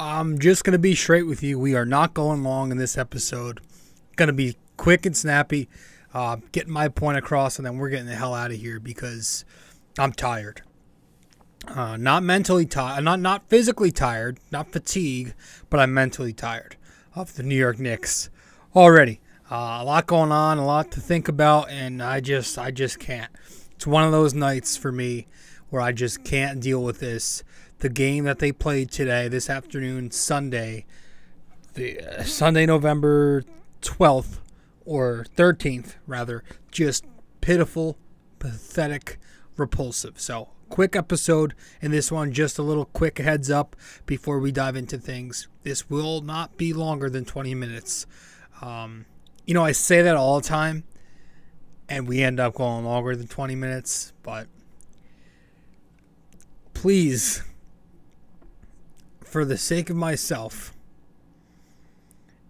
I'm just going to be straight with you. We are not going long in this episode. Going to be quick and snappy, getting my point across, and then we're getting the hell out of here because I'm tired. Not mentally tired, not physically tired, not fatigue, but I'm mentally tired of the New York Knicks already. A lot going on, a lot to think about, and I just can't. It's one of those nights for me where I just can't deal with this. The game that they played today, this afternoon, Sunday, Sunday, November 12th, or 13th, rather, just pitiful, pathetic, repulsive. So, quick episode in this one, just a little quick heads up before we dive into things. This will not be longer than 20 minutes. I say that all the time, and we end up going longer than 20 minutes, but please, for the sake of myself,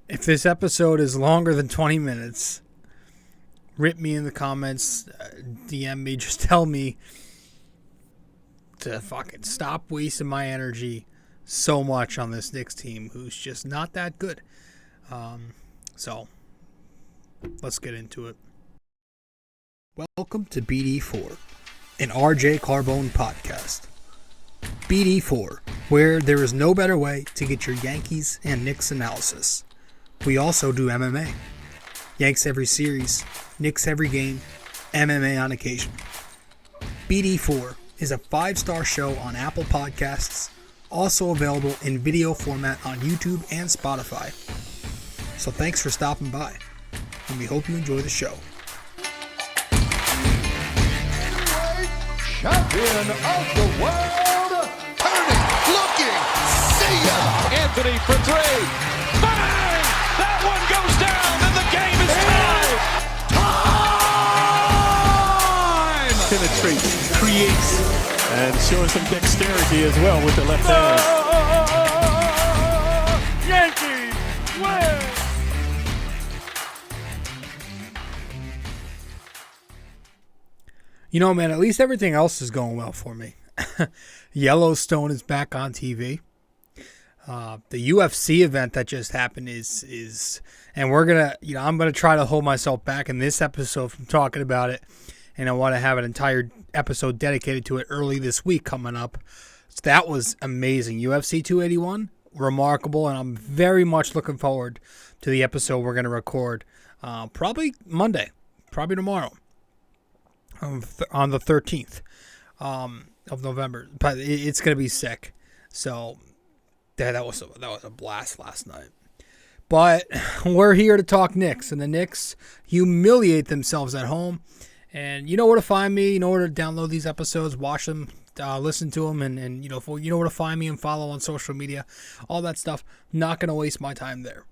if this episode is longer than 20 minutes, rip me in the comments, DM me, just tell me to fucking stop wasting my energy so much on this Knicks team who's just not that good. So, let's get into it. Welcome to BD4, an RJ Carbone podcast. BD4, where there is no better way to get your Yankees and Knicks analysis. We also do MMA. Yanks every series, Knicks every game, MMA on occasion. BD4 is a 5-star show on Apple Podcasts, also available in video format on YouTube and Spotify. So thanks for stopping by, and we hope you enjoy the show. Champion of the world, turning, looking, see ya! Anthony for three, bang! That one goes down, and the game is tied! Time! Penetrates, creates, and showing some dexterity as well with the left hand. Yankees win! You know, man, at least everything else is going well for me. Yellowstone is back on TV. The UFC event that just happened is, and I'm gonna try to hold myself back in this episode from talking about it, and I want to have an entire episode dedicated to it early this week coming up. So that was amazing. UFC 281, remarkable, and I'm very much looking forward to the episode we're gonna record, probably Monday, probably tomorrow. On the 13th of November, but it's gonna be sick. So that was a blast last night. But we're here to talk Knicks, and the Knicks humiliate themselves at home. And you know where to find me. You know where to download these episodes, watch them, listen to them, and you know where to find me and follow on social media, all that stuff. Not gonna waste my time there.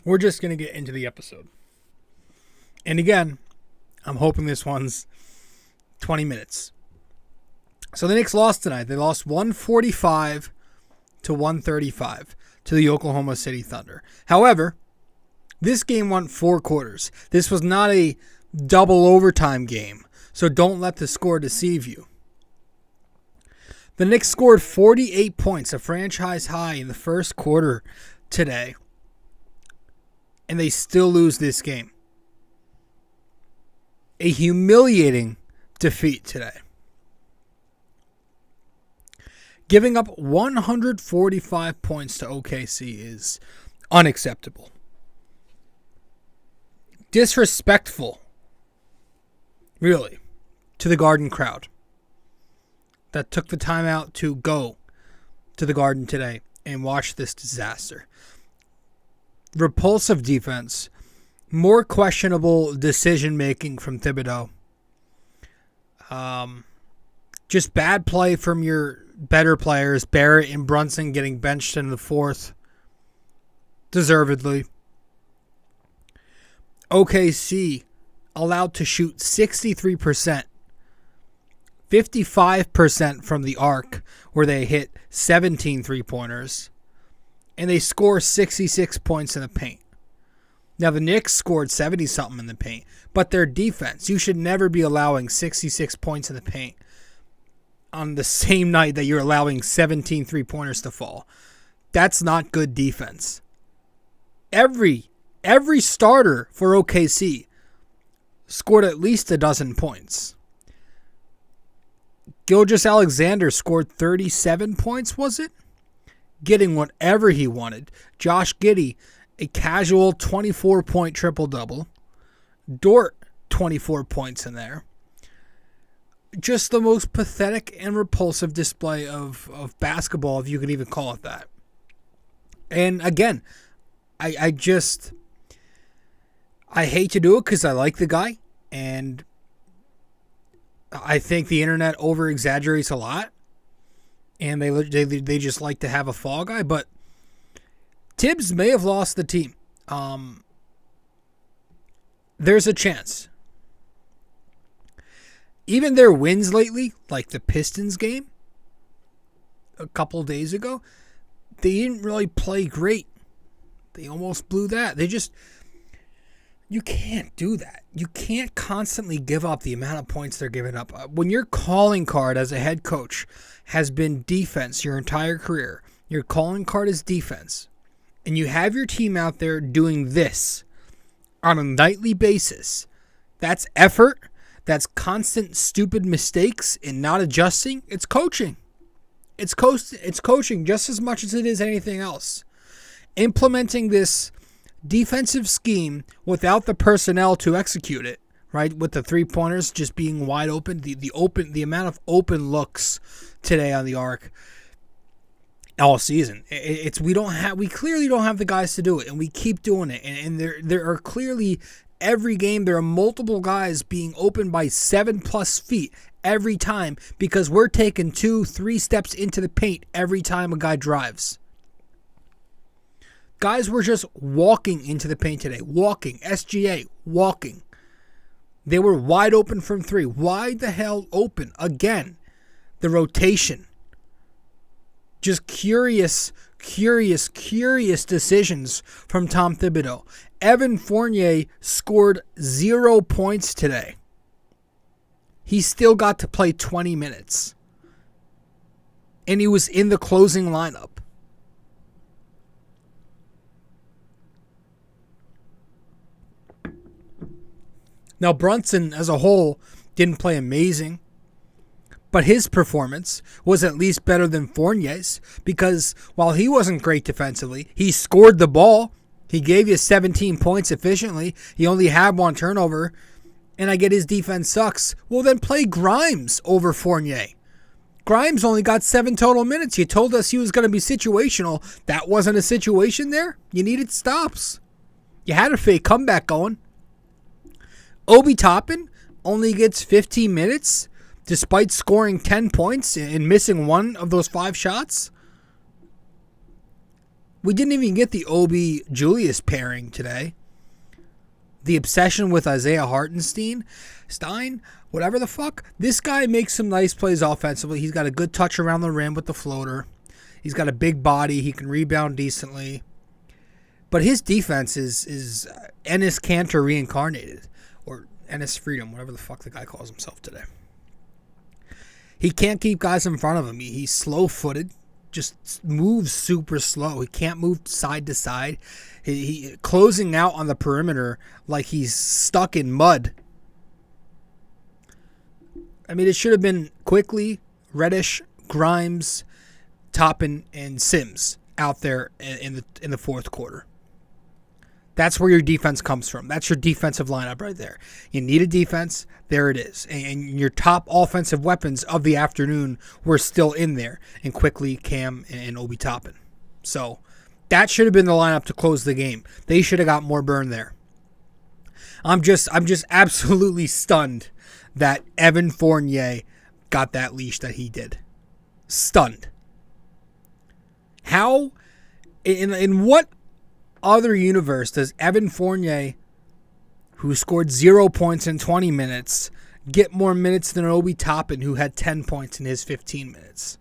We're just going to get into the episode. And again, I'm hoping this one's 20 minutes. So the Knicks lost tonight. They lost 145 to 135 to the Oklahoma City Thunder. However, this game went 4 quarters. This was not a double overtime game, so don't let the score deceive you. The Knicks scored 48 points, a franchise high in the first quarter today. And they still lose this game. A humiliating defeat today. Giving up 145 points to OKC is unacceptable. Disrespectful, really, to the Garden crowd that took the time out to go to the Garden today and watch this disaster. Repulsive defense, more questionable decision-making from Thibodeau. Just bad play from your better players, Barrett and Brunson getting benched in the 4th, deservedly. OKC allowed to shoot 63%, 55% from the arc, where they hit 17 three-pointers. And they score 66 points in the paint. Now, the Knicks scored 70-something in the paint, but their defense, you should never be allowing 66 points in the paint on the same night that you're allowing 17 3-pointers to fall. That's not good defense. Every starter for OKC scored at least a dozen points. Gilgeous-Alexander scored 37 points, was it? Getting whatever he wanted. Josh Giddey, a casual 24-point triple-double. Dort, 24 points in there. Just the most pathetic and repulsive display of basketball, if you can even call it that. And again, I hate to do it because I like the guy, and I think the internet over-exaggerates a lot, and they just like to have a fall guy, but Thibs may have lost the team. There's a chance. Even their wins lately, like the Pistons game a couple days ago, they didn't really play great. They almost blew that. You can't do that. You can't constantly give up the amount of points they're giving up. When your calling card as a head coach has been defense your entire career, your calling card is defense, and you have your team out there doing this on a nightly basis, that's effort. That's constant stupid mistakes and not adjusting. It's coaching. It's coaching just as much as it is anything else. Implementing this defensive scheme without the personnel to execute it, right? With the 3-pointers just being wide open, the amount of open looks today on the arc all season. We clearly don't have the guys to do it, and we keep doing it. And there are clearly every game there are multiple guys being open by 7+ feet every time because we're taking 2-3 steps into the paint every time a guy drives. Guys were just walking into the paint today. Walking. SGA. Walking. They were wide open from 3. Wide the hell open. Again, the rotation. Just curious decisions from Tom Thibodeau. Evan Fournier scored 0 points today. He still got to play 20 minutes. And he was in the closing lineup. Now, Brunson as a whole didn't play amazing, but his performance was at least better than Fournier's because while he wasn't great defensively, he scored the ball. He gave you 17 points efficiently. He only had 1 turnover, and I get his defense sucks. Well, then play Grimes over Fournier. Grimes only got 7 total minutes. You told us he was going to be situational. That wasn't a situation there. You needed stops. You had a fake comeback going. Obi Toppin only gets 15 minutes despite scoring 10 points and missing 1 of those 5 shots. We didn't even get the Obi-Julius pairing today. The obsession with Isaiah Hartenstein, whatever the fuck. This guy makes some nice plays offensively. He's got a good touch around the rim with the floater. He's got a big body. He can rebound decently. But his defense is Enes Kanter reincarnated. Or Enes Freedom, whatever the fuck the guy calls himself today. He can't keep guys in front of him. He's slow-footed. Just moves super slow. He can't move side to side. He closing out on the perimeter like he's stuck in mud. I mean, it should have been Quickley, Reddish, Grimes, Toppin, and Sims out there in the fourth quarter. That's where your defense comes from. That's your defensive lineup right there. You need a defense. There it is. And your top offensive weapons of the afternoon were still in there. And Quickley, Cam, and Obi Toppin. So that should have been the lineup to close the game. They should have got more burn there. I'm just absolutely stunned that Evan Fournier got that leash that he did. Stunned. How? In what other universe does Evan Fournier, who scored 0 points in 20 minutes, get more minutes than Obi Toppin, who had 10 points in his 15 minutes?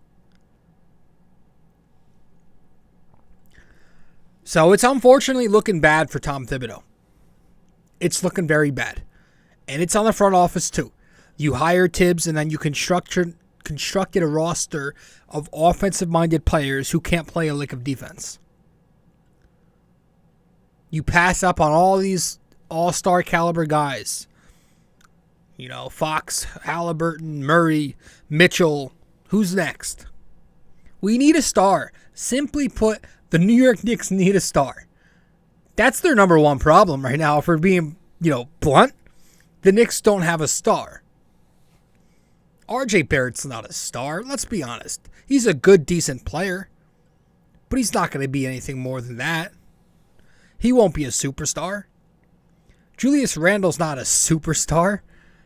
So it's unfortunately looking bad for Tom Thibodeau. It's looking very bad. And it's on the front office too. You hire Thibs and then you construct constructed a roster of offensive-minded players who can't play a lick of defense. You pass up on all these all-star caliber guys. You know, Fox, Halliburton, Murray, Mitchell. Who's next? We need a star. Simply put, the New York Knicks need a star. That's their number one problem right now, if we're being, blunt. The Knicks don't have a star. RJ Barrett's not a star, let's be honest. He's a good, decent player, but he's not going to be anything more than that. He won't be a superstar. Julius Randle's not a superstar.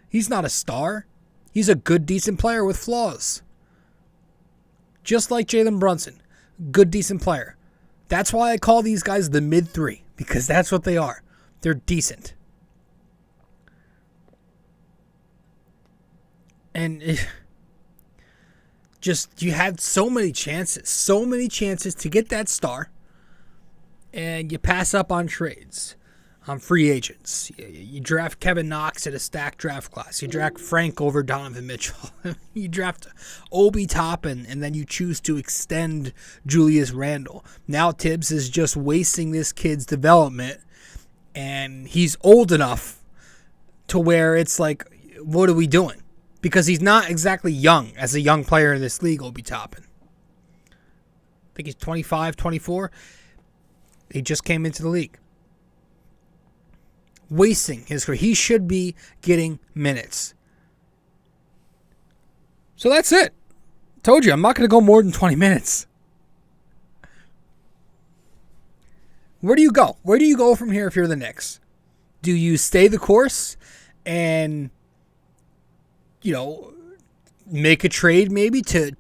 He's not a star. He's a good, decent player with flaws. Just like Jalen Brunson. Good, decent player. That's why I call these guys the mid-3, because that's what they are. They're decent. And you had so many chances to get that star, and you pass up on trades, on free agents. You draft Kevin Knox at a stacked draft class. You draft Frank over Donovan Mitchell. You draft Obi Toppin, and then you choose to extend Julius Randle. Now Thibs is just wasting this kid's development, and he's old enough to where it's like, what are we doing? Because he's not exactly young as a young player in this league, Obi Toppin. I think he's 25, 24. He just came into the league. Wasting his career. He should be getting minutes. So that's it. Told you, I'm not going to go more than 20 minutes. Where do you go? Where do you go from here if you're the Knicks? Do you stay the course and make a trade maybe to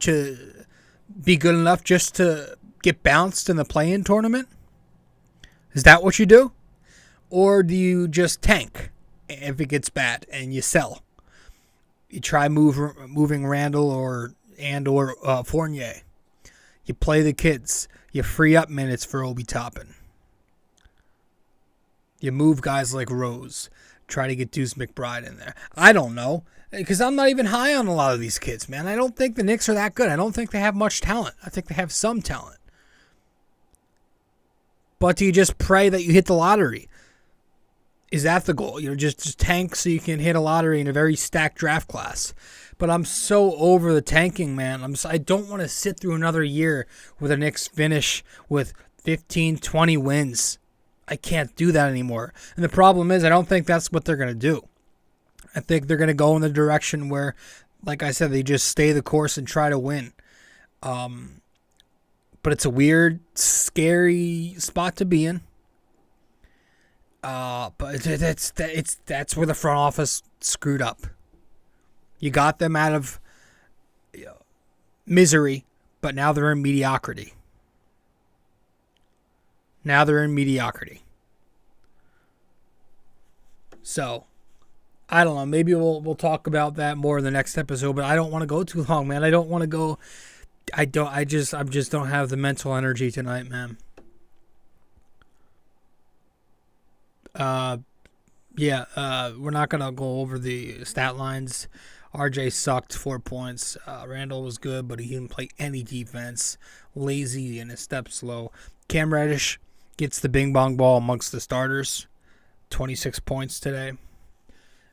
be good enough just to get bounced in the play-in tournament? Is that what you do? Or do you just tank if it gets bad and you sell? You try moving Randle or Fournier. You play the kids. You free up minutes for Obi Toppin. You move guys like Rose. Try to get Deuce McBride in there. I don't know. Because I'm not even high on a lot of these kids, man. I don't think the Knicks are that good. I don't think they have much talent. I think they have some talent. But do you just pray that you hit the lottery? Is that the goal? Just tank so you can hit a lottery in a very stacked draft class. But I'm so over the tanking, man. I don't want to sit through another year where the Knicks finish with 15, 20 wins. I can't do that anymore. And the problem is I don't think that's what they're going to do. I think they're going to go in the direction where, like I said, they just stay the course and try to win. But it's a weird, scary spot to be in. But that's where the front office screwed up. You got them out of misery, but now they're in mediocrity. So, I don't know. Maybe we'll talk about that more in the next episode, but I don't want to go too long, man. I don't want to go. I just don't have the mental energy tonight, man. We're not gonna go over the stat lines. RJ sucked 4 points. Randle was good, but he didn't play any defense. Lazy and a step slow. Cam Reddish gets the bing bong ball amongst the starters. 26 points today.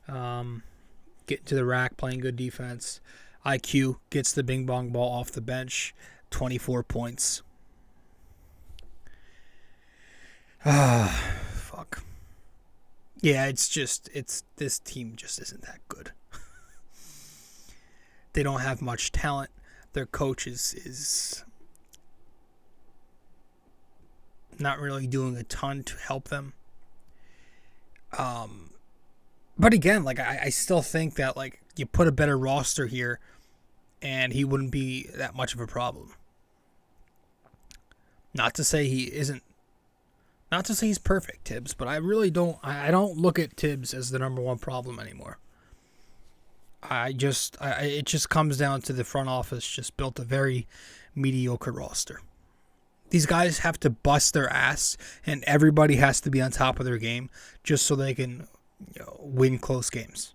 Getting to the rack, playing good defense. IQ gets the bing bong ball off the bench. 24 points. Fuck. Yeah, it's this team just isn't that good. They don't have much talent. Their coach is not really doing a ton to help them. But again, like I still think that like you put a better roster here and he wouldn't be that much of a problem. Not to say he's perfect, Thibs, but I really don't look at Thibs as the number one problem anymore. It just comes down to the front office just built a very mediocre roster. These guys have to bust their ass, and everybody has to be on top of their game just so they can win close games.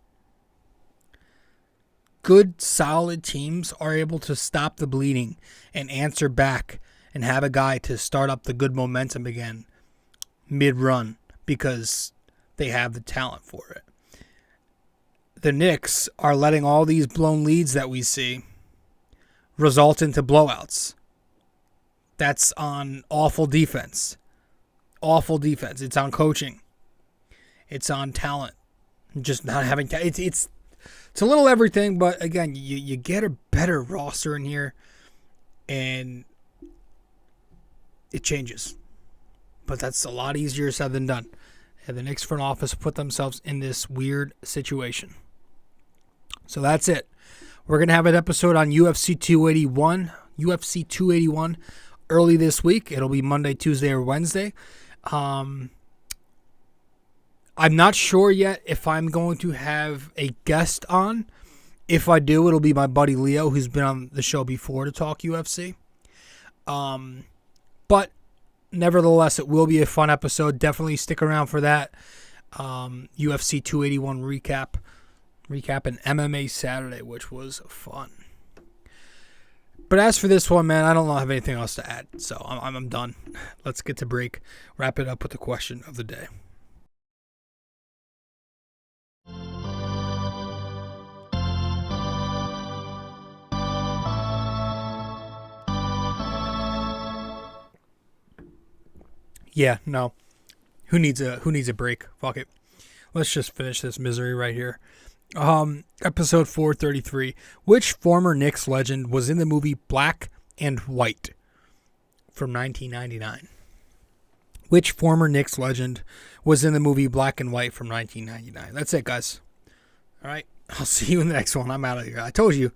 good, solid teams are able to stop the bleeding and answer back and have a guy to start up the good momentum again mid-run because they have the talent for it. The Knicks are letting all these blown leads that we see result into blowouts. That's on awful defense. Awful defense. It's on coaching. It's on talent. Just not having talent. It's a little everything, but again, you get a better roster in here, and it changes. But that's a lot easier said than done. And the Knicks front office put themselves in this weird situation. So that's it. We're going to have an episode on UFC 281 early this week. It'll be Monday, Tuesday, or Wednesday. I'm not sure yet if I'm going to have a guest on. If I do, it'll be my buddy Leo, who's been on the show before to talk UFC. But nevertheless, it will be a fun episode. Definitely stick around for that. UFC 281 recap an MMA Saturday, which was fun. But as for this one, man, I don't have anything else to add. So I'm done. Let's get to break. Wrap it up with the question of the day. Yeah, no. Who needs a break? Fuck it. Let's just finish this misery right here. Episode 433. Which former Knicks legend was in the movie Black and White from 1999? Which former Knicks legend was in the movie Black and White from 1999? That's it, guys. All right. I'll see you in the next one. I'm out of here. I told you,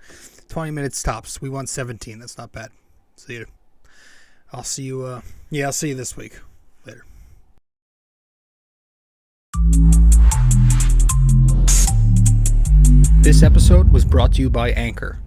20 minutes tops. We won 17. That's not bad. See you. I'll see you. I'll see you this week. Later. This episode was brought to you by Anchor.